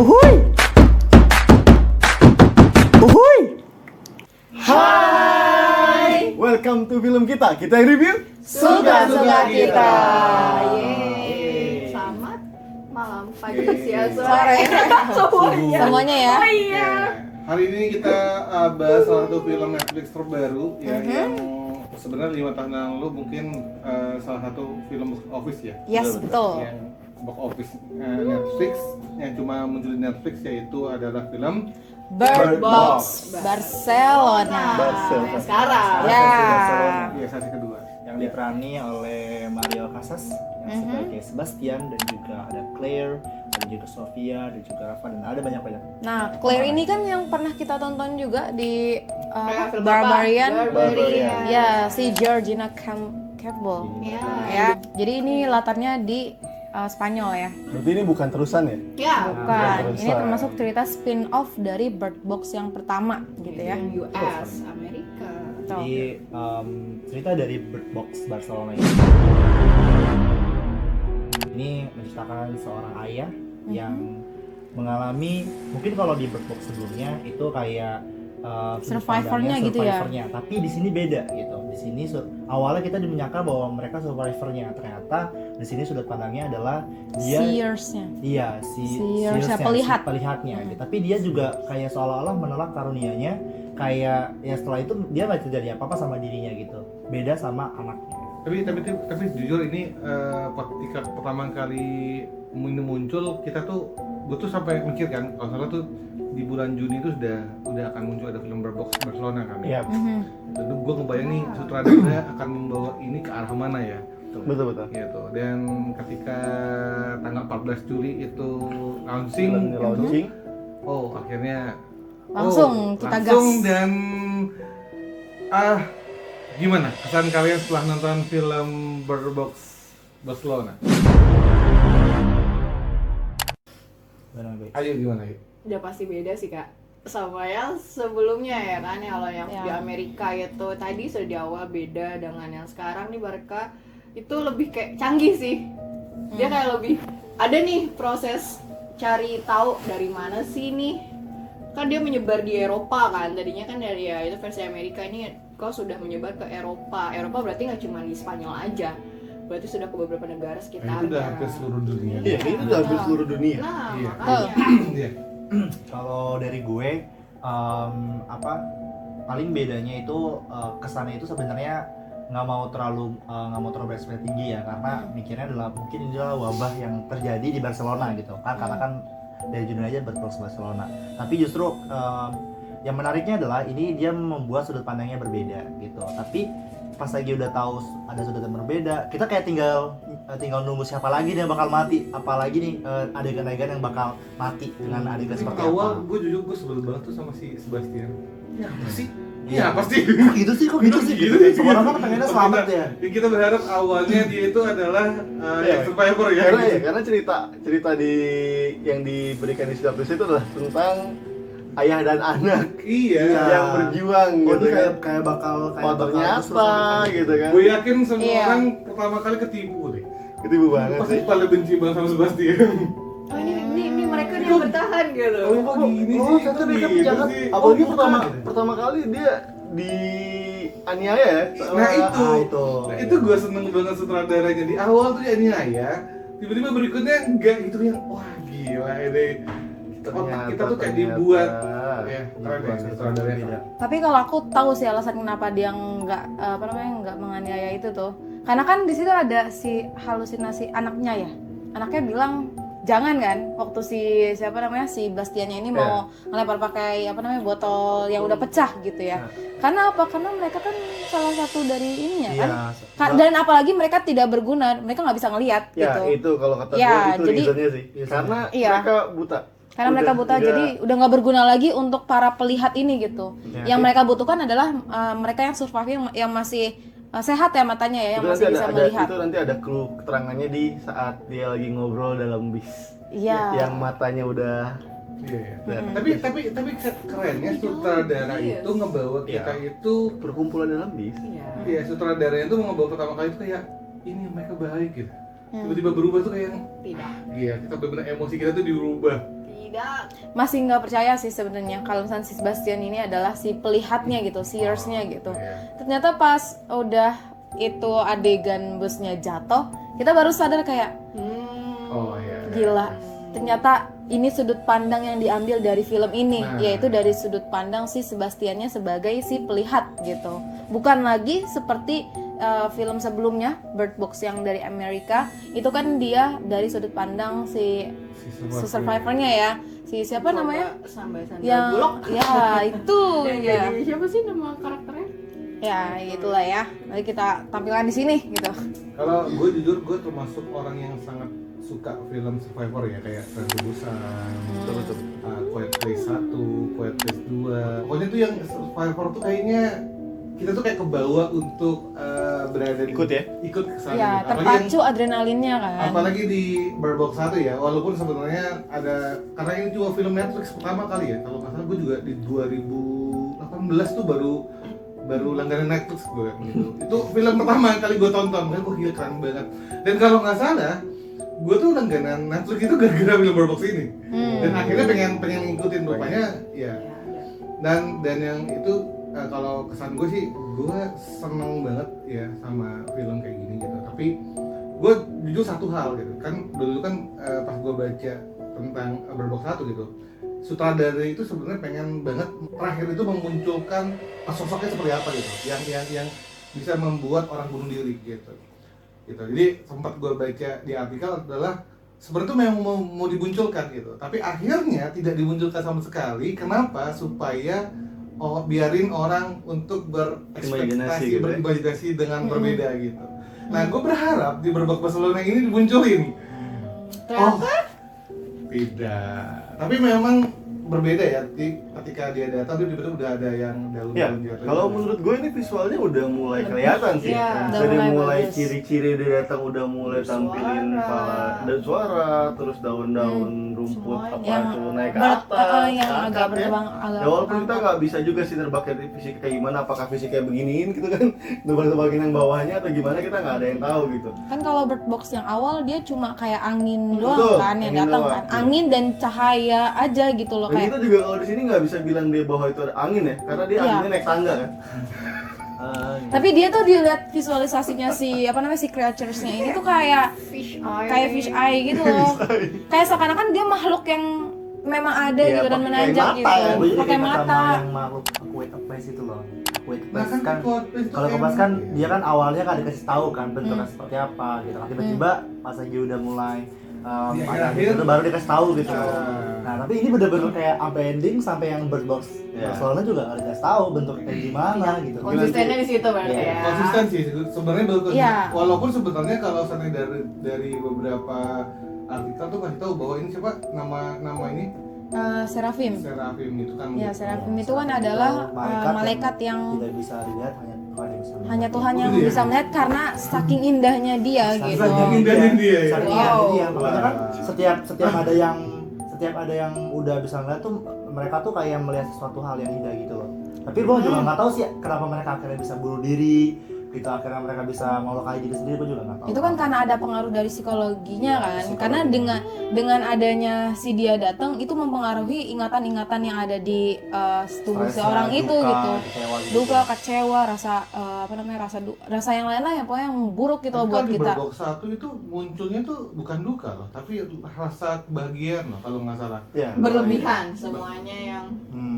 Uhuy! Uhuy! Hai, Welcome to film kita. Kita yang review suka-suka kita. Yeay. Selamat malam, pagi, siang, Sore. semuanya. Semuanya ya. Oh iya. Hari ini kita bahas salah satu film Netflix terbaru ya, yang sebenarnya 5 tahun yang lalu mungkin salah satu film box office ya. Yes, betul. Yang box office Netflix yang cuma muncul di Netflix, yaitu adalah film Bird Box Barcelona. Barcelona. Yang sekarang. Ya. Iya, sesi kedua. yang diperani oleh Mario Casas yang sebagai Sebastian, dan juga ada Claire, ada juga Sofia, dan juga Rafa, dan ada banyak. Nah, Claire ini kan yang pernah kita tonton juga di Film Barbarian. Barbarian. Ya, si Georgina Campbell. Ya. Ya, jadi ini latarnya di Spanyol ya. Berarti ini bukan terusan ya? Ya. Bukan. terusan. Ini termasuk cerita spin-off dari Bird Box yang pertama gitu ya. Yang US, Amerika. Jadi cerita dari Bird Box Barcelona ini menceritakan seorang ayah yang mengalami, mungkin kalau di Bird Box sebelumnya itu kayak sudut Survivornya pandangnya gitu ya? survivornya. Tapi di sini beda gitu. Di sini awalnya kita menyangka bahwa mereka survivornya, ternyata di sini sudut pandangnya adalah dia Sears-nya. iya Sears-nya, si pelihat. pelihatnya gitu. Tapi dia juga kayak seolah-olah menolak karunianya, kayak ya setelah itu dia nggak terjadi apa-apa sama dirinya gitu, beda sama anaknya. Tapi jujur ini ketika pertama kali ini muncul, gue tuh sampai mikir kan, kalau salah tuh di bulan Juni itu udah akan muncul ada film Bird Box Barcelona kan ya. Tentu gue ngebayang nih sutradara akan membawa ini ke arah mana ya. Betul. Gitu. Dan ketika tanggal 14 Juli itu Film launching. oh akhirnya Langsung kita langsung. gas. Dan gimana kesan kalian setelah nonton film Bird Box Barcelona? Ayo gimana ya? Udah pasti beda sih kak sama yang sebelumnya ya kan. Kalau yang Ya. di Amerika itu tadi sudah di awal beda dengan yang sekarang nih. Barca itu lebih kayak canggih sih. Dia kayak lebih ada nih proses cari tahu dari mana sih nih, kan dia menyebar di Eropa kan tadinya kan, dari ya itu versi Amerika, ini kok sudah menyebar ke Eropa berarti nggak cuma di Spanyol aja, berarti sudah ke beberapa negara Nah, sekitarnya. itu udah ke seluruh dunia. Iya, ini udah hampir seluruh dunia. Nah Iya. makanya Iya. Kalau dari gue paling bedanya itu kesannya itu sebenarnya nggak mau terlalu berekspektasi tinggi ya, karena mikirnya adalah mungkin ini adalah wabah yang terjadi di Barcelona gitu kan, karena kan dari judulnya aja Bird Box Barcelona. Tapi justru yang menariknya adalah ini dia membuat sudut pandangnya berbeda gitu. Tapi pas lagi udah tahu ada sudut yang berbeda, kita kayak tinggal nunggu siapa lagi nih yang bakal mati, apalagi nih adegan-adegan yang bakal mati dengan adegan seperti Awal apa. gue jujur sebel banget tuh sama si Sebastian. Ya apa sih? Iya. Iya pasti. Kok gitu sih, Gitu. semua orang kan pengennya selamat ya. Kita berharap awalnya dia itu adalah yang survivor ya. Karena cerita yang diberikan di sinopsis itu adalah tentang ayah dan anak Iya. yang berjuang Oh, gitu ini kan. kayak bakal Oh, ternyata gitu kan. Gue yakin semua Iya. orang pertama kali ketipu deh. Ketipu banget Pasti sih. paling benci banget sama Sebastian. oh ini mereka nih yang bertahan gitu. Kok gini sih? Ternyata dia kan Gitu penjahat. sih. Apalagi bukan. pertama kali dia dianiaya ya. Nah itu, itu. nah itu gue seneng banget sutradaranya. Di awal tuh ya tiba-tiba berikutnya enggak gitu yang wah gila ini. Kita tuh kayak dibuat ya keren ya sutradaranya. Tapi kalau aku tahu sih alasan kenapa dia nggak menganiaya itu tuh, karena kan di situ ada si halusinasi anaknya ya. Anaknya bilang jangan kan, waktu si Bastiannya ini mau ngelempar pakai botol yang udah pecah gitu ya. Karena apa? Karena mereka kan salah satu dari ininya kan. Dan apalagi mereka tidak berguna, mereka nggak bisa ngelihat Ya gitu. itu kalau kata Ya, gue itu jadi- reasonnya sih. Karena Iya. mereka buta. Karena mereka buta, jadi udah nggak berguna lagi untuk para pelihat ini gitu. Ya, Yang mereka butuhkan adalah mereka yang survive yang masih sehat ya matanya ya, yang itu masih nanti bisa melihat. itu nanti ada clue keterangannya di saat dia lagi ngobrol dalam bis. Iya. Yang matanya udah Iya. dan Tapi kerennya sutradara Iya. itu ngebawa kita itu berkumpulan dalam bis. Iya. Iya, sutradaranya itu mau ngebawa pertama kali itu kayak ini mereka baik gitu. tiba-tiba berubah tuh kayak Tidak. iya, kita benar-benar emosi kita tuh dirubah. Tidak. Masih nggak percaya sih sebenarnya kalau misalnya si Sebastian ini adalah si pelihatnya gitu, seersnya gitu. Iya. Ternyata pas udah itu adegan busnya jatuh, kita baru sadar kayak Oh iya. gila. Ternyata ini sudut pandang yang diambil dari film ini, Nah. yaitu dari sudut pandang si Sebastiannya sebagai si pelihat gitu. Bukan lagi seperti film sebelumnya Bird Box yang dari Amerika, itu kan dia dari sudut pandang si survivornya ya. Si siapa namanya? Sampai Sandra Yang Bullock. ya itu Yang ya. jadi siapa sih nama karakternya? Ya, itulah ya. Nanti kita tampilkan di sini gitu. Kalau gue jujur, gue termasuk orang yang sangat suka film survivor ya, kayak Tren to Busan, Quiet Place 1, Quiet Place 2. Pokoknya tuh yang survivor tuh kayaknya kita tuh kayak kebawa untuk berada Ikut ya? ikut ke sana. Ya, gitu. terpacu adrenalinnya kan. Apalagi di Bird Box 1 ya, walaupun sebenarnya ada, karena ini juga film Netflix pertama kali ya, kalau nggak salah gue juga di 2018 tuh baru langganan Netflix gue gitu. Itu film pertama kali gue tonton, makanya gue gila keren banget. Dan kalau nggak salah, gue tuh langganan Netflix itu gara-gara film Bird Box ini. Dan akhirnya pengen ngikutin rupanya ya. Dan yang itu kalau kesan gue sih, gue seneng banget ya sama film kayak gini gitu. Tapi gue jujur satu hal gitu kan, dulu kan pas gue baca tentang Bird Box 1 gitu, sutradara itu sebenarnya pengen banget terakhir itu memunculkan sosoknya seperti apa gitu, yang bisa membuat orang bunuh diri gitu. Jadi sempat gue baca di artikel adalah sebenarnya itu memang mau dimunculkan gitu, tapi akhirnya tidak dimunculkan sama sekali. Kenapa? Supaya biarin orang untuk Imajinasi gitu ya? berimajinasi dengan berbeda gitu. Nah, gue berharap di Bird Box Barcelona ini dimunculin. Ternyata Tidak. Tapi memang berbeda ya, ketika dia datang dia tiba-tiba udah ada yang Ya, daun-daun jatuh. kalau menurut gue ini visualnya udah mulai kelihatan sih. Iya, udah Dari mulai mulai bagus. ciri-ciri dia datang udah mulai tampilin kepala dan suara, terus daun-daun rumput Semuanya. apa Yang tuh naik ke ber- atas. yang agak angkat ya. berkembang agak Ya walaupun kita berkembang. nggak bisa juga sih nebak dari fisik kayak gimana, apakah fisik kayak beginiin gitu kan, nebak-nebakin yang bawahnya atau gimana kita nggak ada yang tahu gitu. Kan kalau Bird Box yang awal dia cuma kayak angin Betul, doang kan yang angin datang doang, kan. iya. Angin dan cahaya aja gitu loh Dan kayak. kita juga kalau di sini nggak bisa bilang dia bahwa itu ada angin ya, karena dia Iya. anginnya naik tangga kan. Tapi dia tuh dilihat visualisasinya si apa namanya si creatures-nya ini tuh kayak fish eye gitu loh. Kayak seakan-akan dia makhluk yang memang ada Iya, gitu dan pakai menanjak mata gitu. kan. Gue jadi Pakai ingat sama mata. yang makhluk Quiet Place itu loh. Quiet Nah, Place kan Quiet Place itu kalau emang- Kebas kan dia kan awalnya kan dikasih tahu kan bentuknya seperti apa gitu. Nah, tiba-tiba pas lagi udah mulai Di pada akhir- itu baru dikasih tahu gitu. Ah. Nah, tapi ini bener-bener kayak sampai ending sampai yang Bird Box Iya. Barcelona juga nggak dikasih tahu bentuknya kayak gimana gitu. konsistennya di situ berarti Iya. ya. Konsisten sih sebenarnya bagus. Iya. Walaupun sebenarnya kalau seandainya dari beberapa artikel tuh kasih tahu bahwa ini siapa nama ini Seraphim. Seraphim itu kan. Ya, Seraphim itu kan adalah malaikat yang tidak bisa dilihat, hanya hanya Tuhan yang bisa melihat. Tuhan yang Iya. bisa melihat karena saking indahnya dia Saking gitu. indahnya dia ya. Saking Wow. indahnya dia. Makanya kan Wah. setiap ada yang udah bisa ngeliat tuh mereka tuh kayak melihat sesuatu hal yang indah gitu loh. Tapi gue juga nggak tahu sih kenapa mereka akhirnya bisa bunuh diri, gitu akhirnya mereka bisa melukai diri sendiri, gue juga nggak tahu. Itu kan karena ada pengaruh dari psikologinya kan. Karena dengan adanya si dia datang itu mempengaruhi ingatan-ingatan yang ada di tubuh Stresnya, seorang itu duka, gitu. kecewa gitu. Duka, kecewa, rasa rasa yang lain lah yang pokoknya yang buruk gitu loh Tapi buat kalau di kita. Bird Box 1 itu munculnya tuh bukan duka loh, tapi rasa kebahagiaan loh kalau nggak salah. Ya, Berlebihan semuanya yang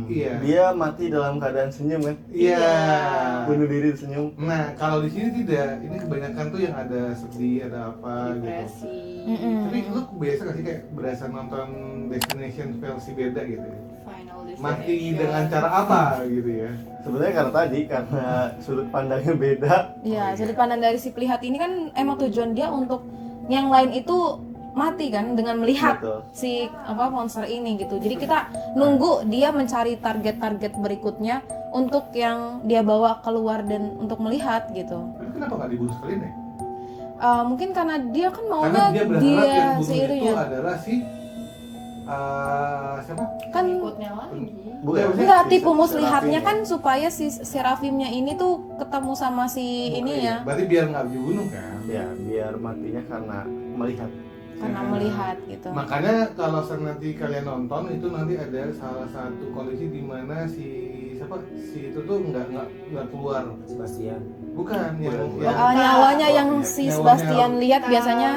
Iya. Dia mati dalam keadaan senyum kan. Iya. Bunuh diri senyum. Nah, kalau di sini tidak. Ini kebanyakan tuh yang ada sedih, ada apa gitu. depresi. Tapi lu biasa gak sih kayak berasa nonton Destination versi beda gitu ya? Final Mati destination. dengan cara apa gitu ya? Sebenarnya karena sudut pandangnya beda. Iya, sudut pandang dari si pelihat ini kan emang tujuan dia untuk yang lain itu mati kan dengan melihat Betul. si monster ini gitu. Jadi kita nunggu dia mencari target-target berikutnya untuk yang dia bawa keluar dan untuk melihat gitu. Tapi kenapa gak dibunuh sekalian ya? Mungkin karena dia kan Karena maunya dia berharap yang dia bunuh si itu itunya. adalah si siapa? Kan Ikutnya lagi. Bukan. enggak Si tipu Seraphim muslihatnya ya. kan supaya si Seraphimnya ini tuh ketemu sama si Iya, ininya. berarti biar nggak dibunuh kan? Ya, biar matinya karena melihat. karena melihat gitu. Makanya kalau nanti kalian nonton itu nanti ada salah satu kondisi di mana si itu tuh nggak keluar. Sebastian. Bukan yang Nyawanya yang si Nyawanya. Sebastian lihat biasanya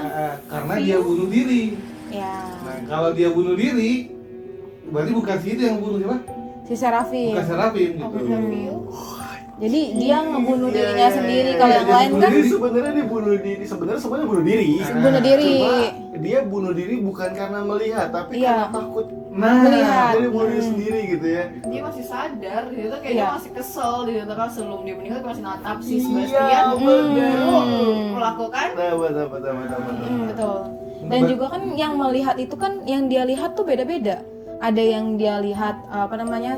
karena dia bunuh diri. ya Nah, kalau dia bunuh diri berarti bukan si itu yang bunuh siapa? si Serafim. Bukan Serafim gitu. Jadi dia ngebunuh Iya, dirinya iya, sendiri. iya, Kalau iya, yang dia lain bunuh kan diri, sebenarnya dia bunuh diri, sebenarnya semuanya bunuh diri. bunuh diri. Cuma dia bunuh diri bukan karena melihat, tapi Iya. karena takut Melihat. Jadi bunuh diri sendiri gitu ya. Dia masih sadar, dia tuh kayak Iya. dia masih kesel, dia tuh kan sebelum dia meninggal dia masih natap si Iya, Sebastian baru melakukan Betul. Betul. Dan juga kan yang melihat itu kan yang dia lihat tuh beda-beda. Ada yang dia lihat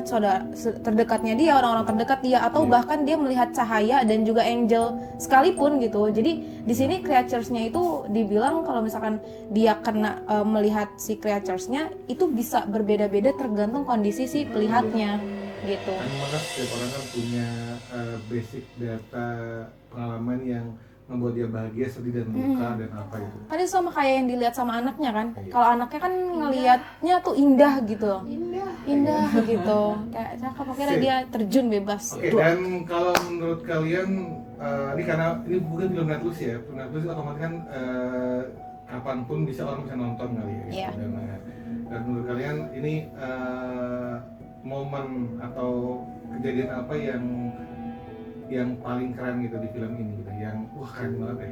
saudara terdekatnya dia, orang-orang terdekat dia, atau bahkan dia melihat cahaya dan juga angel sekalipun gitu. Jadi di sini creatures-nya itu dibilang kalau misalkan dia kena melihat si creatures-nya itu bisa berbeda-beda tergantung kondisi si pelihatnya gitu. Maka setiap orang kan punya basic data pengalaman yang membuat dia bahagia, sedih dan luka dan apa itu. Kan itu sama kayak yang dilihat sama anaknya kan. Iya. Kalau anaknya kan ngelihatnya tuh indah gitu. Indah gitu. Kayak cakep akhirnya Sip. dia terjun bebas. Oke, dan kalau menurut kalian ini karena ini bukan film Netflix ya, Netflix otomatis kan kapanpun orang bisa nonton kali ya. Iya. Dan menurut kalian ini momen atau kejadian apa yang paling keren gitu di film ini gitu, yang wah keren banget ya.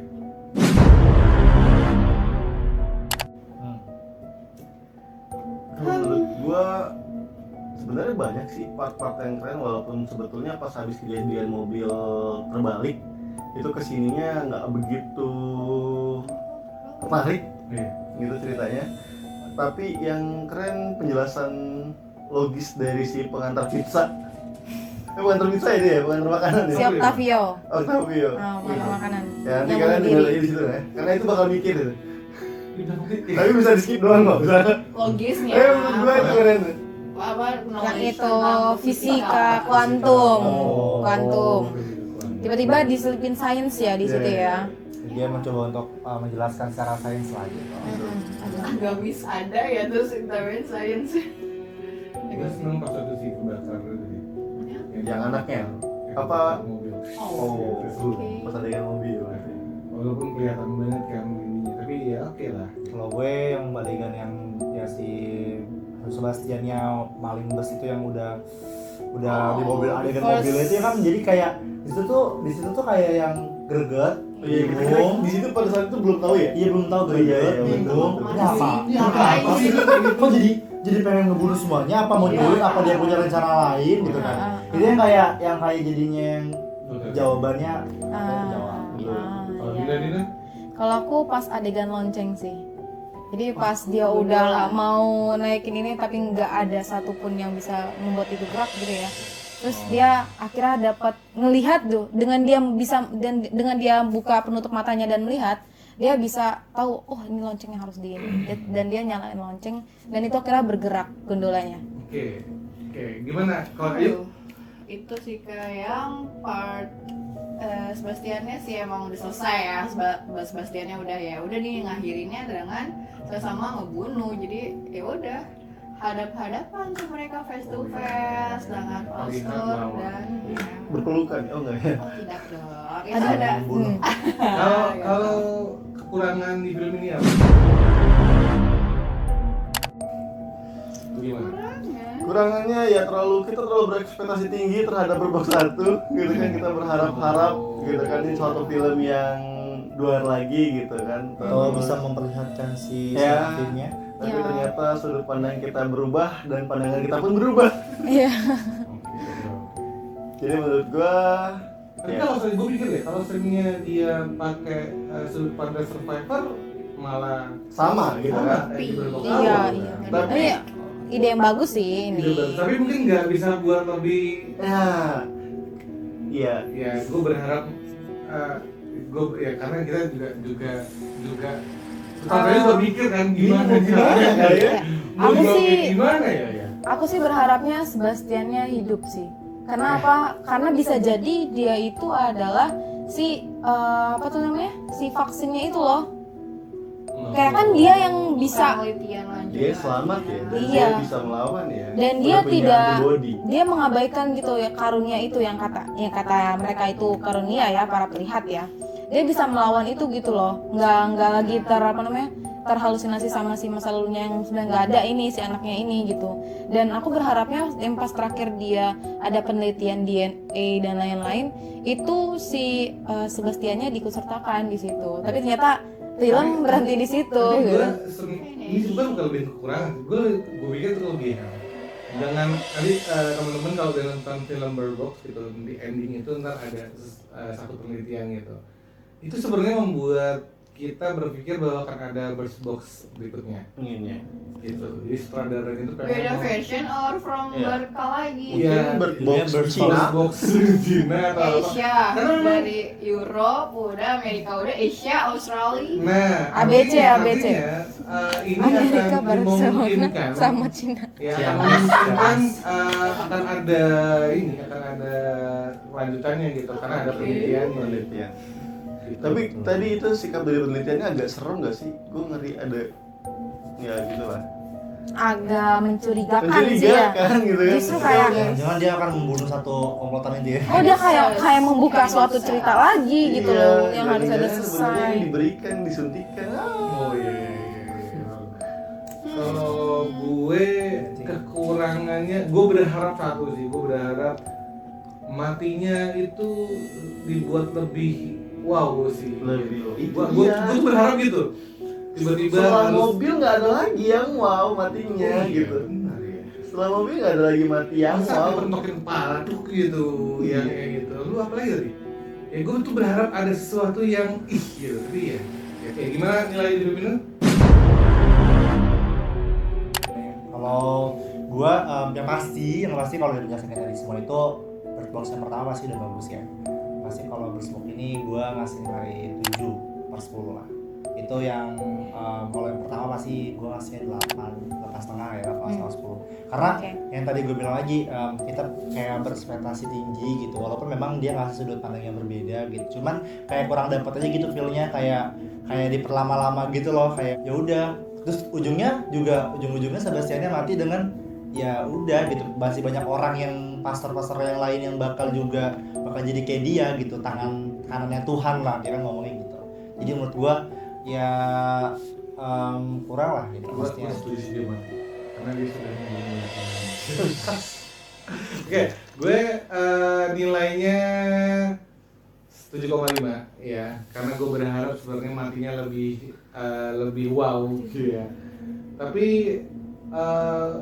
Kalau menurut gua sebenarnya banyak sih part-part yang keren, walaupun sebetulnya pas habis kejadian mobil terbalik itu kesininya nggak begitu tertarik Iya. gitu ceritanya. Tapi yang keren penjelasan logis dari si pengantar pizza. Pengantar pizza ini ya, pengantar makanan ya. Si Octavio. Octavio. Makan makanan. Ya, nanti Yang kalian bunuh tinggal diri. aja di situ ya. Karena itu bakal mikir itu. Iya. Tapi bisa di skip doang kok, bisa. logisnya. Menurut gua itu keren. Apa Yang knowledge itu tentang fisika kuantum. Oh. Kuantum. Tiba-tiba diselipin sains ya di situ ya. Dia mencoba untuk menjelaskan secara sains lagi. Gak bisa ada ya terus internet science. Gue seneng pas waktu si kebakar itu sih. Yang anaknya? Yang Apa? mobil. Oh, Oke. pas adegan mobil. Walaupun kelihatan banget kan ininya, tapi ya oke lah. Kalau gue yang adegan yang ya si Sebastiannya maling bus itu yang udah di mobil, adegan first. mobilnya itu kan jadi kayak di situ tuh kayak yang greget, Iya, bingung. di situ pada saat itu belum tahu ya. Iya belum tahu Oh, iya, greget, iya, bingung. betul, Ini betul. apa? Ini Ini ngapain apa sih? Kok jadi pengen ngebunuh semuanya? Apa mau dibunuh? Apa dia punya rencana lain gitu kan? Itu yang kayak jadinya yang jawabannya jawab. Kalau Iya. Dina Kalau aku pas adegan lonceng sih. Jadi pas dia udah mau naikin ini tapi nggak ada satupun yang bisa membuat itu gerak gitu ya. Terus dia akhirnya dapat ngelihat tuh dengan dia bisa dan dengan dia buka penutup matanya dan melihat, dia bisa tahu oh ini loncengnya harus di ini dan dia nyalain lonceng dan itu akhirnya bergerak gondolanya. Oke, gimana? Kalau Ayu? Itu sih kayak yang part Sebastiannya sih emang udah selesai ya. Sebastiannya udah nih ngakhirinnya dengan sama ngebunuh. Jadi ya udah hadap-hadapan tuh mereka face to face dengan postur dan ya. Berpelukan, oh enggak ya? Oh tidak dong. Itu Ada ada membunuh. Kalau kekurangan di film ini apa? Gimana? Kurangannya ya kita terlalu berekspektasi tinggi terhadap Berbok Satu gitu kan, kita berharap-harap gitu kan ini suatu film yang luar lagi gitu kan. Atau bisa memperlihatkan si Ya. Serafimnya. Tapi Ya. ternyata sudut pandang kita berubah dan pandangan kita pun berubah. Iya. Jadi menurut gua Tapi ya, kalau gue pikir deh, kalau seringnya dia pakai sudut pandang survivor malah sama gitu kan. kayak di Berbok Iya, Satu. iya. Tapi Tapi ide yang bagus sih ini. Tapi mungkin nggak bisa buat lebih. iya. Ya, gue berharap karena kita juga Sutradara juga mikir kan gimana Gimana ya? Mau Aku dibawa sih- kayak gimana ya? Aku sih berharapnya Sebastiannya hidup sih. Karena apa? Karena bisa jadi dia itu adalah si apa tuh namanya? Si vaksinnya itu loh. kayak kan dia yang bisa, penelitian lanjut. Dia selamat ya, dan Iya. dia bisa melawan ya. dan dia Udah punya tidak, antibody. dia mengabaikan gitu ya karunia itu yang kata mereka itu karunia ya, para pelihat ya. Dia bisa melawan itu gitu loh, nggak lagi terhalusinasi sama si masa lalunya yang sudah nggak ada ini, si anaknya ini gitu. Dan aku berharapnya yang pas terakhir dia ada penelitian DNA dan lain-lain itu si Sebastiannya diikutsertakan di situ, tapi ternyata film berhenti di situ Tapi gitu. ini sebenarnya bukan lebih kekurangan, gue pikir itu kelebihan. Dengan tadi teman-teman kalau udah nonton film Bird Box gitu, di ending itu ntar ada satu penelitian gitu. Itu sebenarnya membuat kita berpikir bahwa akan ada Bird Box berikutnya Inginnya. gitu. Jadi sutradara itu Beda pengen version or from Iya. Barca lagi. Iya. Mungkin berbox Bird Cina. Bird Box Cina atau apa. Asia, dari Europe udah, Amerika udah, Asia, Australia. Nah, ABC. artinya, ini Amerika, akan Barcelona dimungkinkan sama Cina. ya Iya, akan memungkinkan akan ada lanjutannya gitu karena ada penelitian Penelitian. gitu. Tapi tadi itu sikap dari penelitiannya agak serem nggak sih? Gue ngeri ada, ya gitu lah. Agak mencurigakan sih ya. Mencurigakan gitu kan. Justru kayak, Jangan dia akan membunuh satu komplotan itu ya. oh dia kayak membuka suatu cerita lagi gitu Iya, loh yang harus ada jangan-jangan sebenarnya selesai. yang diberikan, disuntikan. Oh iya. Kalau gue kekurangannya, gue berharap satu sih, gue berharap matinya itu dibuat lebih wow sih. Lebih. Gue Iya. tuh berharap gitu. Tiba-tiba Setelah harus- mobil nggak ada lagi yang wow matinya Oh, iya, gitu. benar ya. Setelah mobil nggak ada lagi mati yang Masa wow. dipentokin kepala tuh gitu, yang kayak gitu. Lu apa lagi tadi? Ya gue tuh berharap ada sesuatu yang gitu, tapi ya. Kayak gimana nilai di film? Kalau gua yang pasti kalau dari penjelasan tadi semua itu Bird Box yang pertama pasti udah bagus ya. Pasti kalau Bird Box ini gua ngasih nilai 7/10 lah. Itu yang kalau yang pertama pasti gua ngasih 8,5 ya, 8,5/10. Karena Oke. yang tadi gue bilang lagi kita kayak berekspektasi tinggi gitu, walaupun memang dia ngasih sudut pandang yang berbeda gitu. Cuman kayak kurang dapet aja gitu feel-nya, kayak diperlama-lama gitu loh, kayak ya udah. Terus ujung-ujungnya Sebastiannya mati dengan ya udah gitu. Masih banyak orang yang pastor-pastor yang lain yang bakal jadi kayak dia gitu, tangan kanannya Tuhan lah dia kan ngomongnya gitu. Jadi menurut gua ya kurang lah gitu Gue maksudnya. setuju sih dia mati karena dia sudah membunuh. Oke, gue nilainya 7,5 ya, karena gue berharap sebenarnya matinya lebih wow gitu ya. Tapi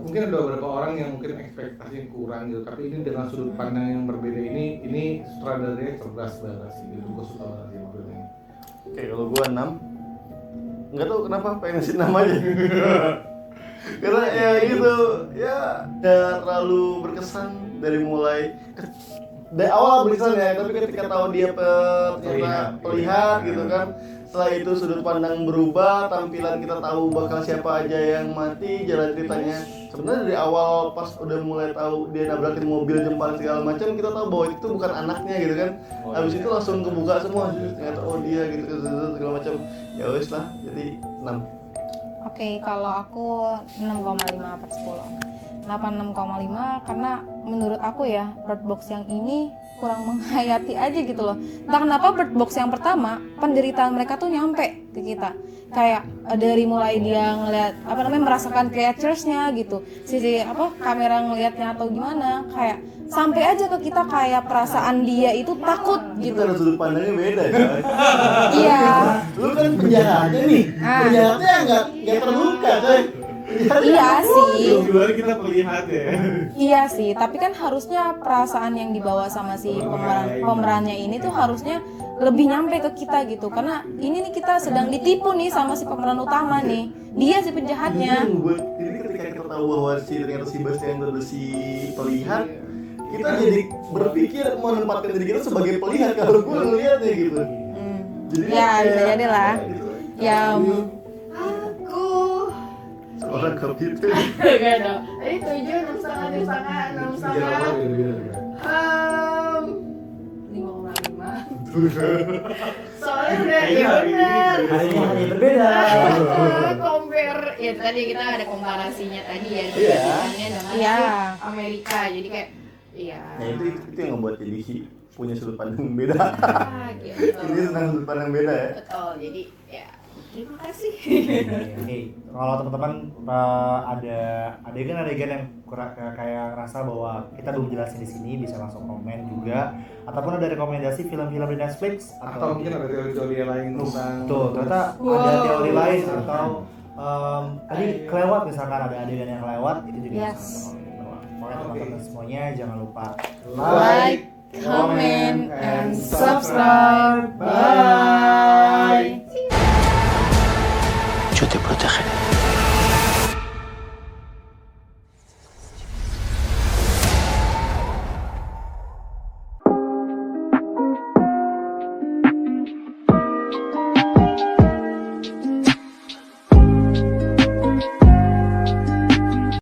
mungkin ada beberapa orang yang mungkin ekspektasinya kurang gitu, tapi ini dengan sudut pandang yang berbeda ini sutradaranya cerdas banget sih gitu. Gue suka banget sih film ini. Oke, kalau gua 6. Nggak tahu kenapa pengen ngasih 6 aja. Karena ya gitu, ya udah terlalu berkesan dari awal berkesan ya, tapi ketika tahu dia ternyata pelihat gitu kan. Setelah itu sudut pandang berubah, tampilan kita tahu bakal siapa aja yang mati, jalan ceritanya. Sebenarnya dari awal pas udah mulai tahu dia nabrakin mobil jempol segala macam, kita tahu bahwa itu bukan anaknya gitu kan. Habis itu langsung kebuka semua, ternyata oh dia gitu segala macam. Ya wes lah, jadi 6. Oke, kalau aku 6,5/10. 86,5 karena menurut aku ya Bird Box yang ini kurang menghayati aja gitu loh. Entah kenapa Bird Box yang pertama penderitaan mereka tuh nyampe ke kita. Kayak dari mulai dia ngeliat merasakan creatures-nya gitu. Sisi kamera ngelihatnya atau gimana, kayak sampai aja ke kita kayak perasaan dia itu takut Itu gitu. karena sudut pandangnya beda coy. Iya. Lu kan penjahatnya nih. Ah. Penjahatnya nggak terluka coy. Iya sih. Luar kita melihat ya. Iya sih, tapi kan harusnya perasaan yang dibawa sama si pemerannya ini tuh harusnya lebih nyampe ke kita gitu. Karena ini nih kita sedang ditipu nih sama si pemeran utama nih. Dia si penjahatnya. Jadi ketika kita tahu bahwa ternyata si Bastian itu adalah si pelihat, kita jadi berpikir menempatkan diri kita sebagai pelihat kalau gue ngeliatnya gitu. Jadi Ya, bisa jadi lah. gitu. Ya, Aku Seorang komputer. enggak dong. Tadi 7, 6,5. 5,5. Soalnya Iya benar. Hari ini berbeda. Compare ya tadi kita ada komparasinya tadi ya Iya. perbandingannya dengan Iya. si Amerika. Jadi kayak iya. Nah itu yang membuat DC punya sudut pandang yang beda. Gitu. Ini senang sudut pandang beda ya. Betul. Jadi ya terima kasih. Oke, kalau teman-teman ada adegan-adegan yang kurang kayak ngerasa bahwa kita belum jelasin di sini, bisa langsung komen juga, ataupun ada rekomendasi film-film di Netflix Atau mungkin ada teori-teori lain tentang tuh ternyata ada teori lain atau tadi kelewat misalkan ada adegan yang kelewat itu juga Yes. bisa komen di bawah. Pokoknya teman-teman semuanya jangan lupa Like, comment, and subscribe. Bye.